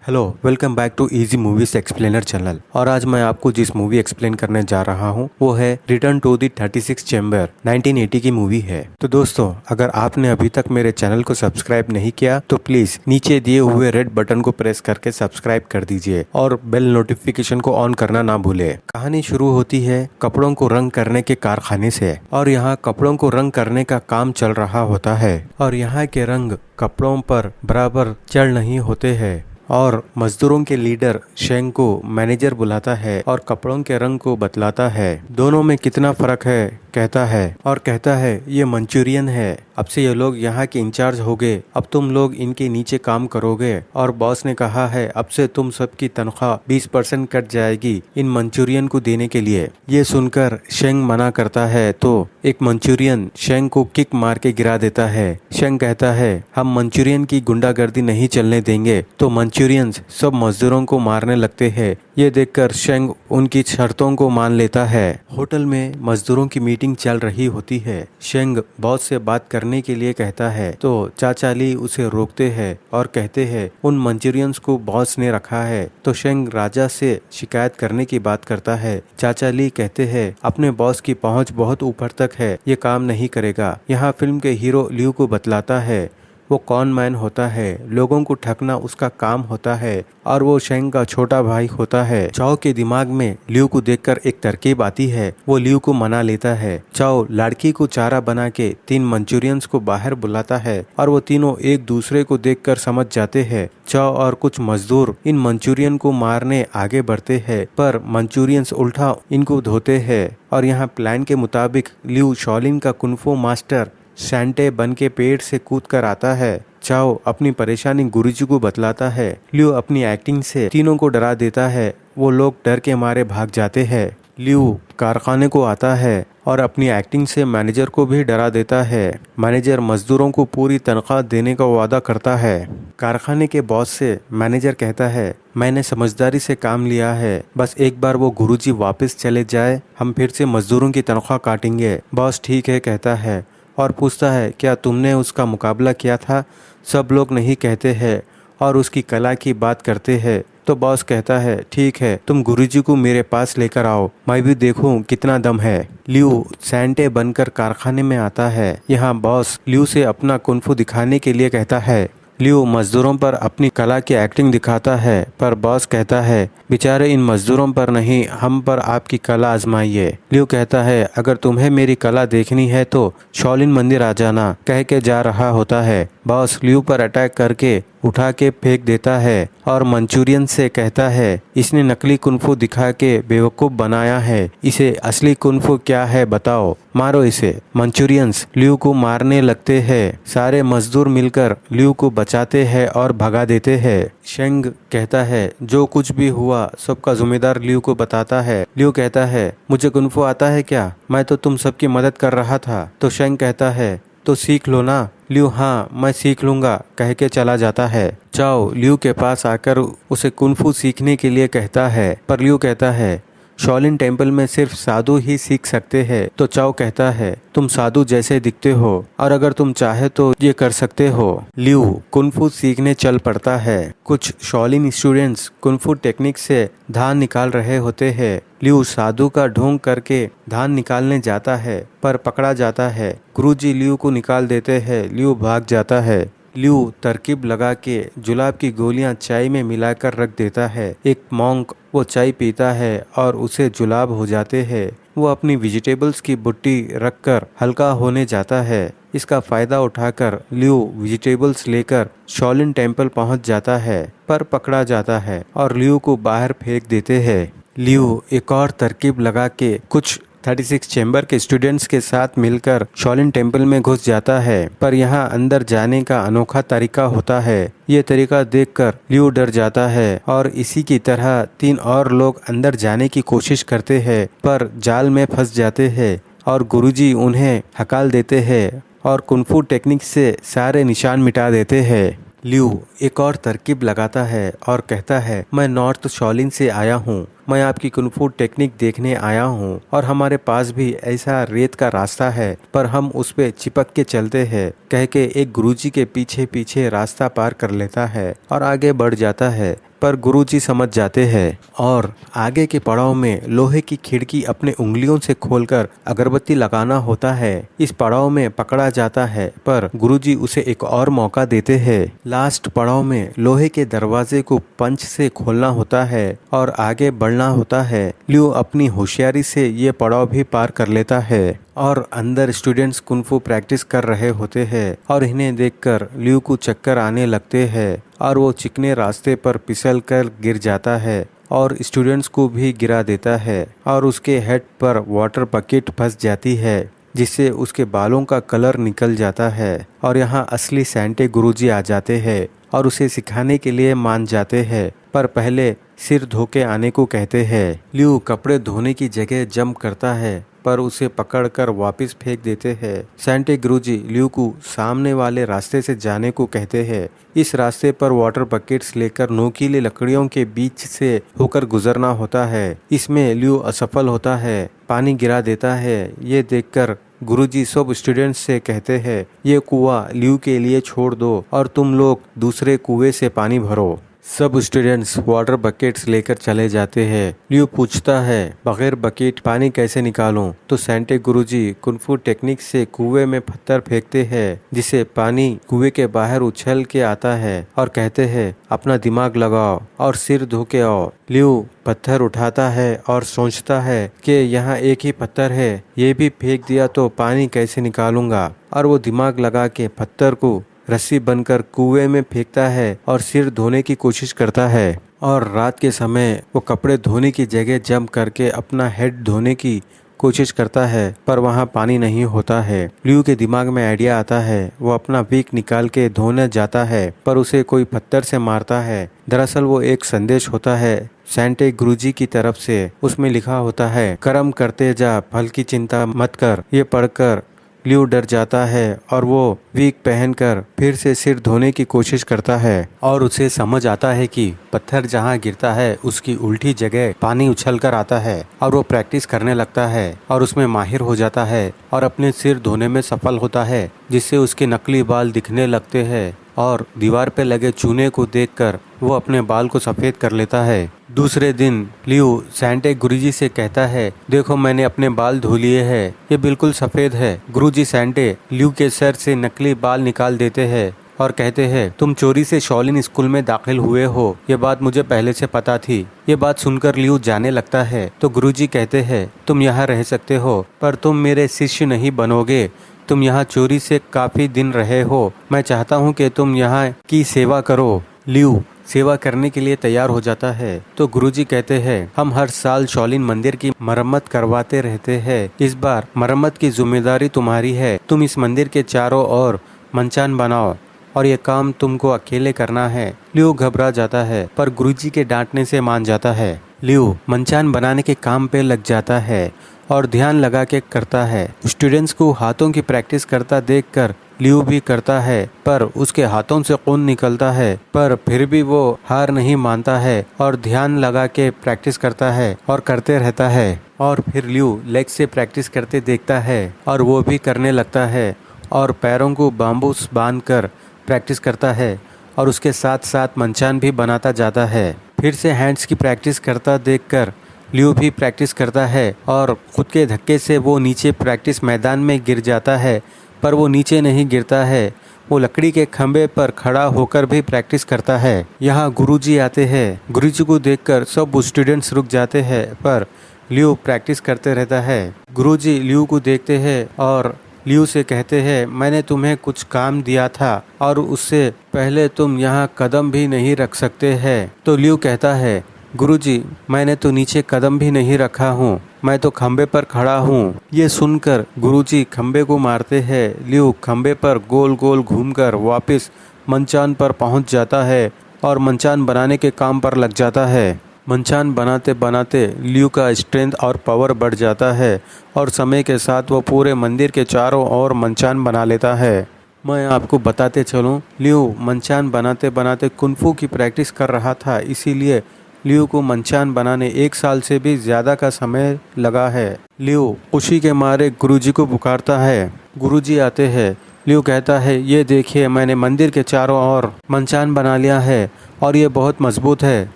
Hello, welcome back to easy movies explainer channel. और आज मैं आपको जिस मूवी एक्सप्लेन करने जा रहा हूँ वो है रिटर्न टू द 36 चैम्बर। 1980 की मूवी है। तो दोस्तों, अगर आपने अभी तक मेरे चैनल को सब्सक्राइब नहीं किया तो प्लीज नीचे दिए हुए रेड बटन को प्रेस करके सब्सक्राइब कर दीजिए और बेल नोटिफिकेशन को ऑन करना ना भूले। कहानी शुरू होती है कपड़ों को रंग करने के कारखाने से। और यहाँ कपड़ों को रंग करने का काम चल रहा होता है और यहाँ के रंग कपड़ों पर बराबर चढ़ नहीं होते हैं। और मजदूरों के लीडर शेंग को मैनेजर बुलाता है और कपड़ों के रंग को बतलाता है। दोनों में कितना फर्क है कहता है और कहता है ये मंचूरियन है। अब से ये लोग यहाँ के इंचार्ज हो गए, अब तुम लोग इनके नीचे काम करोगे। और बॉस ने कहा है अब से तुम सबकी तनख्वाह 20% कट जाएगी इन मंचूरियन को देने के लिए। ये सुनकर शेंग मना करता है तो एक मंचूरियन शेंग को किक मार के गिरा देता है। शेंग कहता है हम मंचूरियन की गुंडागर्दी नहीं चलने देंगे। तो मंचूरियंस सब मजदूरों को मारने लगते हैं। ये देखकर शेंग उनकी शर्तों को मान लेता है। होटल में मजदूरों की मीटिंग चल रही होती है। शेंग बॉस से बात करने के लिए कहता है तो चाचा ली उसे रोकते हैं और कहते हैं उन मंचूरियंस को बॉस ने रखा है। तो शेंग राजा से शिकायत करने की बात करता है। चाचा ली कहते हैं अपने बॉस की पहुंच बहुत ऊपर तक है, ये काम नहीं करेगा। यहाँ फिल्म के हीरो लियू को बतलाता है वो कौन मैन होता है, लोगों को ठगना उसका काम होता है और वो शेंग का छोटा भाई होता है। चाओ के दिमाग में लियू को देखकर एक तरकीब आती है। वो लियू को मना लेता है। चाओ लड़की को चारा बना के 3 मंचूरियंस को बाहर बुलाता है और वो तीनों एक दूसरे को देखकर समझ जाते हैं। चाओ और कुछ मजदूर इन मंचूरियन को मारने आगे बढ़ते हैं पर मंचूरियंस उल्टा इनको धोते हैं। और यहाँ प्लान के मुताबिक लियू शॉलिन का कुंफू मास्टर सैंटे बन के पेड़ से कूद कर आता है। चाओ अपनी परेशानी गुरुजी को बतलाता है। लियू अपनी एक्टिंग से तीनों को डरा देता है। वो लोग डर के मारे भाग जाते हैं। लियू कारखाने को आता है और अपनी एक्टिंग से मैनेजर को भी डरा देता है। मैनेजर मजदूरों को पूरी तनख्वाह देने का वादा करता है। कारखाने के बॉस से मैनेजर कहता है मैंने समझदारी से काम लिया है, बस एक बार वो गुरुजी वापस चले जाए हम फिर से मजदूरों की तनख्वाह काटेंगे। बॉस ठीक है कहता है और पूछता है क्या तुमने उसका मुकाबला किया था। सब लोग नहीं कहते हैं और उसकी कला की बात करते हैं। तो बॉस कहता है ठीक है तुम गुरुजी को मेरे पास लेकर आओ, मैं भी देखूं कितना दम है। लियू सैंटे बनकर कारखाने में आता है। यहाँ बॉस लियू से अपना कुंफू दिखाने के लिए कहता है। लियू मजदूरों पर अपनी कला की एक्टिंग दिखाता है पर बॉस कहता है बेचारे इन मजदूरों पर नहीं हम पर आपकी कला आजमाइए। लियू कहता है अगर तुम्हें मेरी कला देखनी है तो शॉलिन मंदिर आ जाना, कह के जा रहा होता है। बॉस लियू पर अटैक करके उठा के फेंक देता है और मंचूरियन से कहता है इसने नकली कुंफू दिखा के बेवकूफ बनाया है, इसे असली कुंफू क्या है बताओ, मारो इसे। मंचूरियंस लियू को मारने लगते हैं। सारे मजदूर मिलकर लियू को बचाते हैं और भगा देते हैं। शेंग कहता है जो कुछ भी हुआ सबका जिम्मेदार लियू को बताता है। लियू कहता है मुझे कुंफू आता है क्या, मैं तो तुम सबकी मदद कर रहा था। तो शेंग कहता है तो सीख लो ना। लियू हाँ मैं सीख लूंगा कह के चला जाता है। चाओ लियू के पास आकर उसे कुंफू सीखने के लिए कहता है पर लियू कहता है शॉलिन टेम्पल में सिर्फ साधु ही सीख सकते हैं। तो चाओ कहता है तुम साधु जैसे दिखते हो और अगर तुम चाहे तो ये कर सकते हो। लियू कुंफू सीखने चल पड़ता है। कुछ शॉलिन स्टूडेंट्स कुंफू टेक्निक से धान निकाल रहे होते हैं। लियू साधु का ढोंग करके धान निकालने जाता है पर पकड़ा जाता है। गुरुजी लियू को निकाल देते हैं। लियू भाग जाता है। लियू तरकीब लगा के जुलाब की गोलियां चाय में मिलाकर रख देता है। एक मॉन्क वो चाय पीता है और उसे जुलाब हो जाते हैं। वो अपनी वेजिटेबल्स की बुट्टी रखकर हल्का होने जाता है। इसका फायदा उठाकर लियू वेजिटेबल्स लेकर शॉलिन टेम्पल पहुंच जाता है पर पकड़ा जाता है और लियू को बाहर फेंक देते हैं। लियू एक और तरकीब लगा के कुछ 36 चैम्बर के स्टूडेंट्स के साथ मिलकर शॉलिन टेम्पल में घुस जाता है पर यहाँ अंदर जाने का अनोखा तरीका होता है। ये तरीका देखकर लियू डर जाता है और इसी की तरह 3 और लोग अंदर जाने की कोशिश करते हैं पर जाल में फंस जाते हैं और गुरुजी उन्हें हकाल देते हैं और कुंफू टेक्निक से सारे निशान मिटा देते हैं। लियू एक और तरकीब लगाता है और कहता है मैं नॉर्थ शॉलिन से आया हूँ, मैं आपकी कुंफू टेक्निक देखने आया हूँ और हमारे पास भी ऐसा रेत का रास्ता है, पर हम उस पे चिपक के चलते हैं, कह के एक गुरुजी के पीछे पीछे रास्ता पार कर लेता है और आगे बढ़ जाता है। पर गुरुजी समझ जाते हैं और आगे के पड़ाव में लोहे की खिड़की अपने उंगलियों से खोलकर अगरबत्ती लगाना होता है। इस पड़ाव में पकड़ा जाता है, पर गुरुजी उसे एक और मौका देते हैं। लास्ट पड़ाव में लोहे के दरवाजे को पंच से खोलना होता है और आगे बढ़ना होता है। लियो अपनी होशियारी से ये पड़ाव भी पार कर लेता है और अंदर स्टूडेंट्स कुंफू प्रैक्टिस कर रहे होते हैं और इन्हें देखकर लियो को चक्कर आने लगते हैं और वो चिकने रास्ते पर फिसल कर गिर जाता है और स्टूडेंट्स को भी गिरा देता है और उसके हेड पर वाटर बकेट फंस जाती है, जिससे उसके बालों का कलर निकल जाता है। और यहाँ असली सैंटे गुरुजी आ जाते हैं और उसे सिखाने के लिए मान जाते हैं, पर पहले सिर धो के आने को कहते हैं। लियो कपड़े धोने की जगह जंप करता है, पर उसे पकड़कर वापस फेंक देते हैं। सैंटे गुरुजी लियो को सामने वाले रास्ते से जाने को कहते हैं। इस रास्ते पर वाटर बकेट्स लेकर नोकीली लकड़ियों के बीच से होकर गुजरना होता है। इसमें लियो असफल होता है, पानी गिरा देता है। ये देखकर गुरुजी सब स्टूडेंट्स से कहते हैं, ये कुआं लियो के लिए छोड़ दो और तुम लोग दूसरे कुएं से पानी भरो। सब स्टूडेंट्स वाटर बकेट्स लेकर चले जाते हैं। लियो पूछता है, बगैर बकेट पानी कैसे निकालूं? तो सैंटे गुरुजी कुंफू टेक्निक से कुएं में पत्थर फेंकते हैं, जिससे पानी कुएं के बाहर उछल के आता है और कहते हैं, अपना दिमाग लगाओ और सिर धो के आओ। लियो पत्थर उठाता है और सोचता है कि यहाँ एक ही पत्थर है, ये भी फेंक दिया तो पानी कैसे निकालूंगा। और वो दिमाग लगा के पत्थर को रस्सी बनकर कुएं में फेंकता है और सिर धोने की कोशिश करता है। और रात के समय वो कपड़े धोने की जगह जंप करके अपना हेड धोने की कोशिश करता है, पर वहाँ पानी नहीं होता है। लियो के दिमाग में आइडिया आता है, वो अपना विक निकाल के धोने जाता है, पर उसे कोई पत्थर से मारता है। दरअसल वो एक संदेश होता है सैंटे गुरुजी की तरफ से। उसमें लिखा होता है, कर्म करते जा, फल की चिंता मत कर। ये पढ़कर लियो डर जाता है और वो विक पहनकर फिर से सिर धोने की कोशिश करता है और उसे समझ आता है कि पत्थर जहाँ गिरता है उसकी उल्टी जगह पानी उछल कर आता है। और वो प्रैक्टिस करने लगता है और उसमें माहिर हो जाता है और अपने सिर धोने में सफल होता है, जिससे उसके नकली बाल दिखने लगते हैं। और दीवार पे लगे चूने को देखकर वो अपने बाल को सफेद कर लेता है। दूसरे दिन लियो सैंटे गुरुजी से कहता है, देखो मैंने अपने बाल धो लिए हैं, ये बिल्कुल सफेद है। गुरुजी सैंटे लियो के सर से नकली बाल निकाल देते हैं और कहते हैं, तुम चोरी से शॉलिन स्कूल में दाखिल हुए हो, ये बात मुझे पहले से पता थी। ये बात सुनकर लियो जाने लगता है तो गुरुजी कहते हैं, तुम यहाँ रह सकते हो, पर तुम मेरे शिष्य नहीं बनोगे। तुम यहाँ चोरी से काफी दिन रहे हो, मैं चाहता हूँ कि तुम यहाँ की सेवा करो। लियो सेवा करने के लिए तैयार हो जाता है तो गुरुजी कहते हैं, हम हर साल शॉलिन मंदिर की मरम्मत करवाते रहते हैं, इस बार मरम्मत की जिम्मेदारी तुम्हारी है। तुम इस मंदिर के चारों ओर मंचान बनाओ और ये काम तुमको अकेले करना है। लियो घबरा जाता है, पर गुरुजी के डांटने से मान जाता है। लियो मंचान बनाने के काम पे लग जाता है और ध्यान लगा के करता है। स्टूडेंट्स को हाथों की प्रैक्टिस करता देखकर लियो भी करता है, पर उसके हाथों से खून निकलता है, पर फिर भी वो हार नहीं मानता है और ध्यान लगा के प्रैक्टिस करता है और करते रहता है। और फिर लियो लेग से प्रैक्टिस करते देखता है और वो भी करने लगता है और पैरों को बाम्बूस बांधकर प्रैक्टिस करता है और उसके साथ साथ मंचान भी बनाता जाता है। फिर से हैंड्स की प्रैक्टिस करता देखकर लियो भी प्रैक्टिस करता है और खुद के धक्के से वो नीचे प्रैक्टिस मैदान में गिर जाता है, पर वो नीचे नहीं गिरता है, वो लकड़ी के खंभे पर खड़ा होकर भी प्रैक्टिस करता है। यहाँ गुरुजी आते हैं। गुरुजी को देखकर सब स्टूडेंट्स रुक जाते हैं, पर लियो प्रैक्टिस करते रहता है। गुरुजी लियो को देखते हैं और लियो से कहते हैं, मैंने तुम्हें कुछ काम दिया था और उससे पहले तुम यहाँ कदम भी नहीं रख सकते हैं। तो लियो कहता है, गुरुजी मैंने तो नीचे कदम भी नहीं रखा हूँ, मैं तो खंबे पर खड़ा हूँ। ये सुनकर गुरुजी खंबे को मारते हैं। लियो खंबे पर गोल गोल घूमकर वापस मंचान पर पहुँच जाता है और मंचान बनाने के काम पर लग जाता है। मंचान बनाते बनाते लियो का स्ट्रेंथ और पावर बढ़ जाता है और समय के साथ वो पूरे मंदिर के चारों ओर मंचान बना लेता है। मैं आपको बताते चलूँ, लियो मंचान बनाते बनाते कुंफू की प्रैक्टिस कर रहा था, इसीलिए लियू को मंचान बनाने 1 साल से भी ज्यादा का समय लगा है। लियू खुशी के मारे गुरुजी को पुकारता है। गुरुजी आते हैं। लियू कहता है, ये देखिए मैंने मंदिर के चारों ओर मंचान बना लिया है और ये बहुत मजबूत है,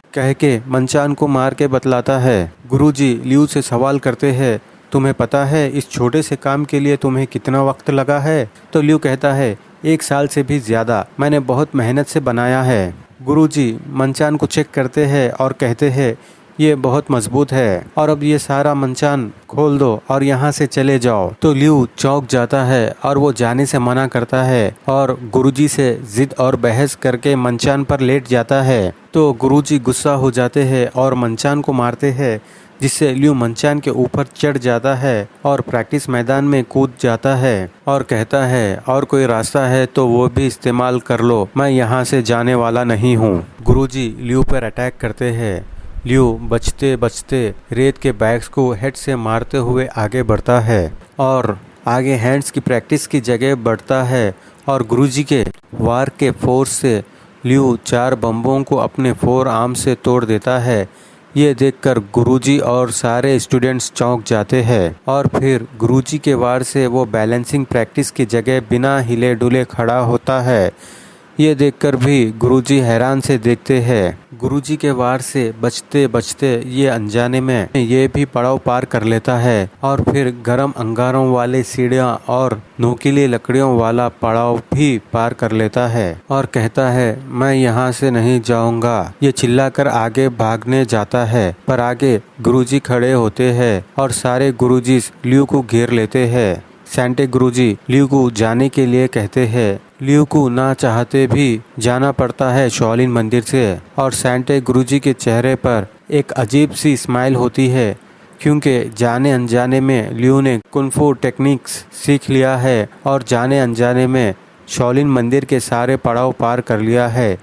कह के मंचान को मार के बतलाता है। गुरुजी लियू से सवाल करते हैं, तुम्हें पता है इस छोटे से काम के लिए तुम्हें कितना वक्त लगा है? तो लियू कहता है, 1 साल से भी ज्यादा, मैंने बहुत मेहनत से बनाया है। गुरुजी मंचान को चेक करते हैं और कहते हैं, ये बहुत मजबूत है और अब ये सारा मंचान खोल दो और यहाँ से चले जाओ। तो लियू चौंक जाता है और वो जाने से मना करता है और गुरुजी से जिद और बहस करके मंचान पर लेट जाता है। तो गुरुजी गुस्सा हो जाते हैं और मंचान को मारते हैं, जिससे लियू मंचान के ऊपर चढ़ जाता है और प्रैक्टिस मैदान में कूद जाता है और कहता है, और कोई रास्ता है तो वो भी इस्तेमाल कर लो, मैं यहाँ से जाने वाला नहीं हूँ। गुरुजी लियू पर अटैक करते हैं। लियू बचते बचते रेत के बैग्स को हेड से मारते हुए आगे बढ़ता है और आगे हैंड्स की प्रैक्टिस की जगह बढ़ता है और गुरुजी के वार के फोर्स से लियू 4 बम्बों को अपने 4 आर्म से तोड़ देता है। ये देखकर गुरुजी और सारे स्टूडेंट्स चौंक जाते हैं और फिर गुरुजी के वार से वो बैलेंसिंग प्रैक्टिस की जगह बिना हिले डुले खड़ा होता है। ये देखकर भी गुरुजी हैरान से देखते हैं। गुरुजी के वार से बचते बचते ये अनजाने में ये भी पड़ाव पार कर लेता है और फिर गर्म अंगारों वाले सीढ़ियाँ और नोकीली लकड़ियों वाला पड़ाव भी पार कर लेता है और कहता है, मैं यहाँ से नहीं जाऊँगा। ये चिल्लाकर आगे भागने जाता है, पर आगे गुरुजी खड़े होते हैं और सारे गुरुजी लियू को घेर लेते हैं। सेंटे गुरुजी लियू को जाने के लिए कहते हैं। लियू को ना चाहते भी जाना पड़ता है शाओलिन मंदिर से और सेंटे गुरुजी के चेहरे पर एक अजीब सी स्माइल होती है, क्योंकि जाने अनजाने में लियू ने कुंफू टेक्निक्स सीख लिया है और जाने अनजाने में शाओलिन मंदिर के सारे पड़ाव पार कर लिया है।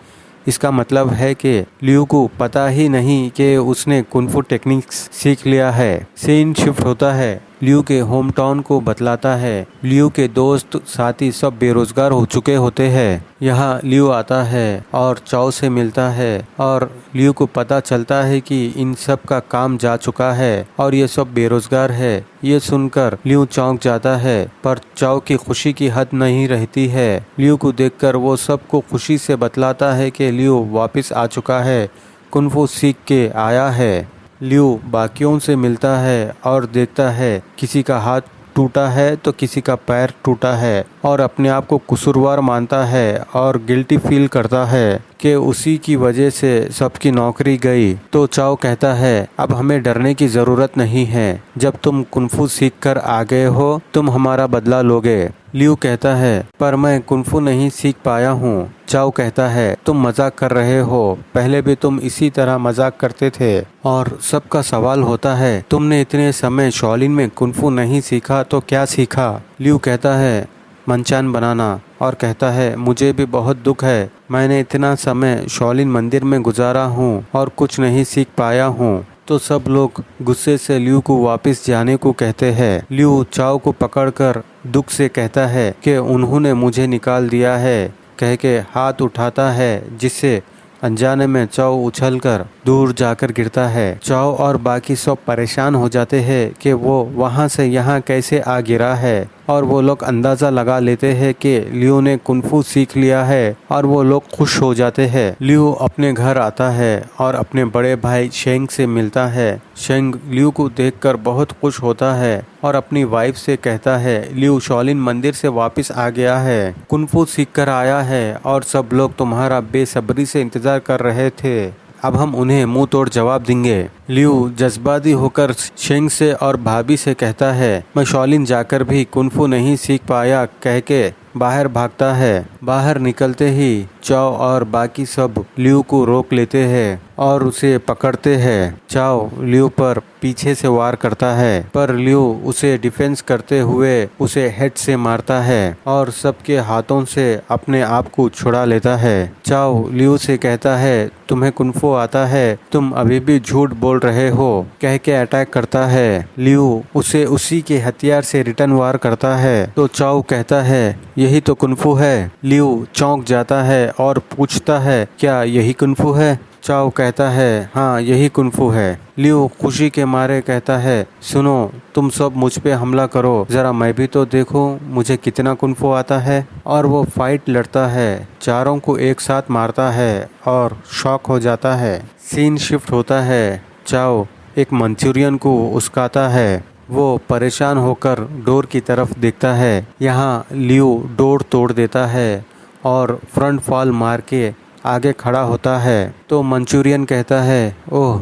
इसका मतलब है कि लियू को पता ही नहीं कि उसने कुंफू टेक्निक्स सीख लिया है। सीन शिफ्ट होता है। लियू के होम टाउन को बतलाता है। लियू के दोस्त साथी सब बेरोजगार हो चुके होते हैं। यहाँ लियू आता है और चाओ से मिलता है और लियू को पता चलता है कि इन सब का काम जा चुका है और ये सब बेरोजगार है। ये सुनकर लियू चौंक जाता है, पर चाओ की खुशी की हद नहीं रहती है। लियू को देखकर वो सबको खुशी से बतलाता है कि लियू वापस आ चुका है, कुंफू सीख के आया है। लियू बाकियों से मिलता है और देखता है किसी का हाथ टूटा है तो किसी का पैर टूटा है और अपने आप को कसूरवार मानता है और गिल्टी फील करता है कि उसी की वजह से सबकी नौकरी गई। तो चाओ कहता है, अब हमें डरने की ज़रूरत नहीं है, जब तुम कुंफू सीख कर आ गए हो तुम हमारा बदला लोगे। लियू कहता है, पर मैं कुंफू नहीं सीख पाया हूँ। चाओ कहता है, तुम मजाक कर रहे हो, पहले भी तुम इसी तरह मजाक करते थे। और सबका सवाल होता है, तुमने इतने समय शाओलिन में कुंफू नहीं सीखा तो क्या सीखा? लियू कहता है, मंचान बनाना, और कहता है, मुझे भी बहुत दुख है, मैंने इतना समय शाओलिन मंदिर में गुजारा हूँ और कुछ नहीं सीख पाया हूँ। तो सब लोग गुस्से से लियू को वापस जाने को कहते हैं। लियू चाओ को पकड़कर दुख से कहता है कि उन्होंने मुझे निकाल दिया है, कह के हाथ उठाता है, जिससे अनजाने में चाओ उछलकर दूर जाकर गिरता है। चाओ और बाकी सब परेशान हो जाते हैं कि वो वहाँ से यहाँ कैसे आ गिरा है और वो लोग अंदाज़ा लगा लेते हैं कि लियू ने कुंफू सीख लिया है और वो लोग खुश हो जाते हैं। लियू अपने घर आता है और अपने बड़े भाई शेंग से मिलता है। शेंग लियू को देखकर बहुत खुश होता है और अपनी वाइफ से कहता है, लियू शाओलिन मंदिर से वापस आ गया है, कुंफू सीख कर आया है और सब लोग तुम्हारा बेसब्री से इंतजार कर रहे थे। अब हम उन्हें मुंह तोड़ जवाब देंगे। लियू जज्बाती होकर शेंग से और भाभी से कहता है, मैं शाओलिन जाकर भी कुंफू नहीं सीख पाया, कह के बाहर भागता है। बाहर निकलते ही चाओ और बाकी सब लियू को रोक लेते हैं और उसे पकड़ते हैं। चाओ लियू पर पीछे से वार करता है, पर लियू उसे डिफेंस करते हुए उसे हेड से मारता है और सबके हाथों से अपने आप को छुड़ा लेता है। चाओ लियू से कहता है, तुम्हें कुंफू आता है, तुम अभी भी झूठ बोल रहे हो, कह के अटैक करता है। लियू उसे उसी के हथियार से रिटर्न वार करता है। तो चाओ कहता है, यही तो कुंफू है। लियू चौंक जाता है और पूछता है, क्या यही कुंफू है? चाओ कहता है हाँ यही कुंफू है। लियो खुशी के मारे कहता है सुनो तुम सब मुझ पे हमला करो, जरा मैं भी तो देखूं मुझे कितना कुंफू आता है। और वो फाइट लड़ता है, चारों को एक साथ मारता है और शॉक हो जाता है। सीन शिफ्ट होता है, चाओ एक मंचूरियन को उस्काता है। वो परेशान होकर डोर की तरफ देखता है। यहाँ लियो डोर तोड़ देता है और फ्रंट फॉल मार के आगे खड़ा होता है। तो मंचूरियन कहता है ओह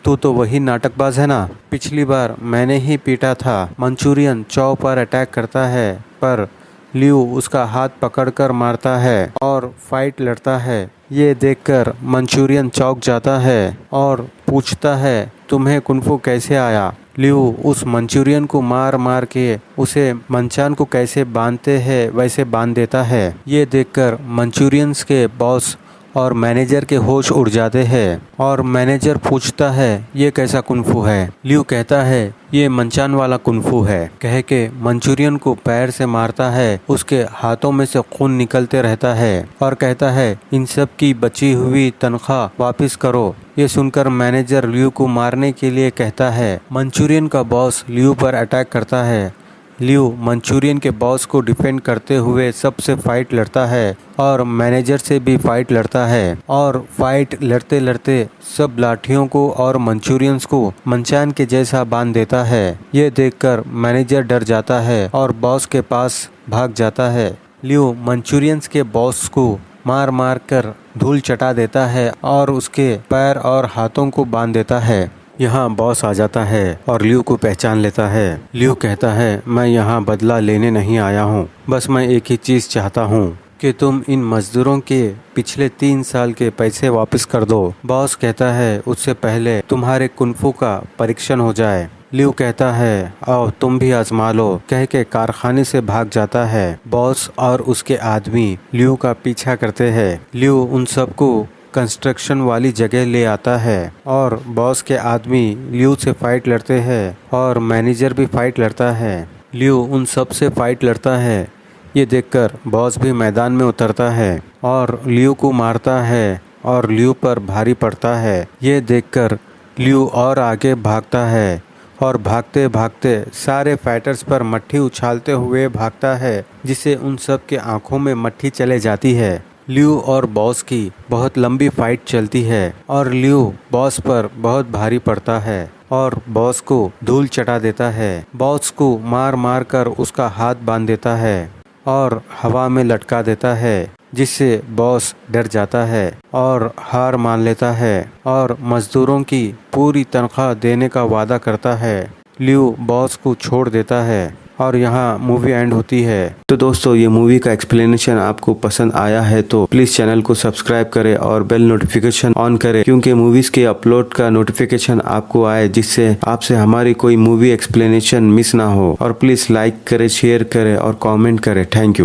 तू तो वही नाटकबाज है ना, पिछली बार मैंने ही पीटा था। मंचूरियन चाओ पर अटैक करता है पर लियो उसका हाथ पकड़कर मारता है और फाइट लड़ता है। ये देखकर मंचूरियन चौंक जाता है और पूछता है तुम्हें कुंफू कैसे आया। लियो उस मंचूरियन को मार मार के उसे मंचान को कैसे बांधते हैं वैसे बांध देता है। ये देखकर मंचूरियंस के बॉस और मैनेजर के होश उड़ जाते हैं और मैनेजर पूछता है ये कैसा कुंफू है। लियो कहता है ये मंचान वाला कुंफू है, कह के मंचूरियन को पैर से मारता है। उसके हाथों में से खून निकलते रहता है और कहता है इन सब की बची हुई तनख्वाह वापस करो। ये सुनकर मैनेजर लियो को मारने के लिए कहता है। मंचूरियन का बॉस लियो पर अटैक करता है। लियो मंचूरियन के बॉस को डिफेंड करते हुए सबसे फाइट लड़ता है और मैनेजर से भी फाइट लड़ता है और फाइट लड़ते लड़ते सब लाठियों को और मंचूरियंस को मंचान के जैसा बांध देता है। ये देखकर मैनेजर डर जाता है और बॉस के पास भाग जाता है। लियो मंचूरियंस के बॉस को मार मार कर धूल चटा देता है और उसके पैर और हाथों को बांध देता है। यहाँ बॉस आ जाता है और लियो को पहचान लेता है। लियो कहता है मैं यहाँ बदला लेने नहीं आया हूँ, बस मैं एक ही चीज़ चाहता हूँ कि तुम इन मजदूरों के पिछले 3 साल के पैसे वापस कर दो। बॉस कहता है उससे पहले तुम्हारे कुंफू का परीक्षण हो जाए। लियो कहता है आओ तुम भी आजमा लो, कह के कारखाने से भाग जाता है। बॉस और उसके आदमी लियो का पीछा करते हैं। लियो उन सबको कंस्ट्रक्शन वाली जगह ले आता है और बॉस के आदमी लियो से फाइट लड़ते हैं और मैनेजर भी फाइट लड़ता है। लियो उन सब से फाइट लड़ता है। ये देखकर बॉस भी मैदान में उतरता है और लियो को मारता है और लियो पर भारी पड़ता है। ये देखकर लियो और आगे भागता है और भागते भागते सारे फाइटर्स पर मट्ठी उछालते हुए भागता है, जिससे उन सब के आंखों में मट्ठी चले जाती है। लियो और बॉस की बहुत लंबी फाइट चलती है और लियो बॉस पर बहुत भारी पड़ता है और बॉस को धूल चटा देता है। बॉस को मार मार कर उसका हाथ बांध देता है और हवा में लटका देता है, जिससे बॉस डर जाता है और हार मान लेता है और मजदूरों की पूरी तनख्वाह देने का वादा करता है। लियो बॉस को छोड़ देता है और यहाँ मूवी एंड होती है। तो दोस्तों ये मूवी का एक्सप्लेनेशन आपको पसंद आया है तो प्लीज चैनल को सब्सक्राइब करें और बेल नोटिफिकेशन ऑन करें, क्योंकि मूवीज के अपलोड का नोटिफिकेशन आपको आए, जिससे आपसे हमारी कोई मूवी एक्सप्लेनेशन मिस ना हो। और प्लीज लाइक करें, शेयर करें और कमेंट करें। Thank you.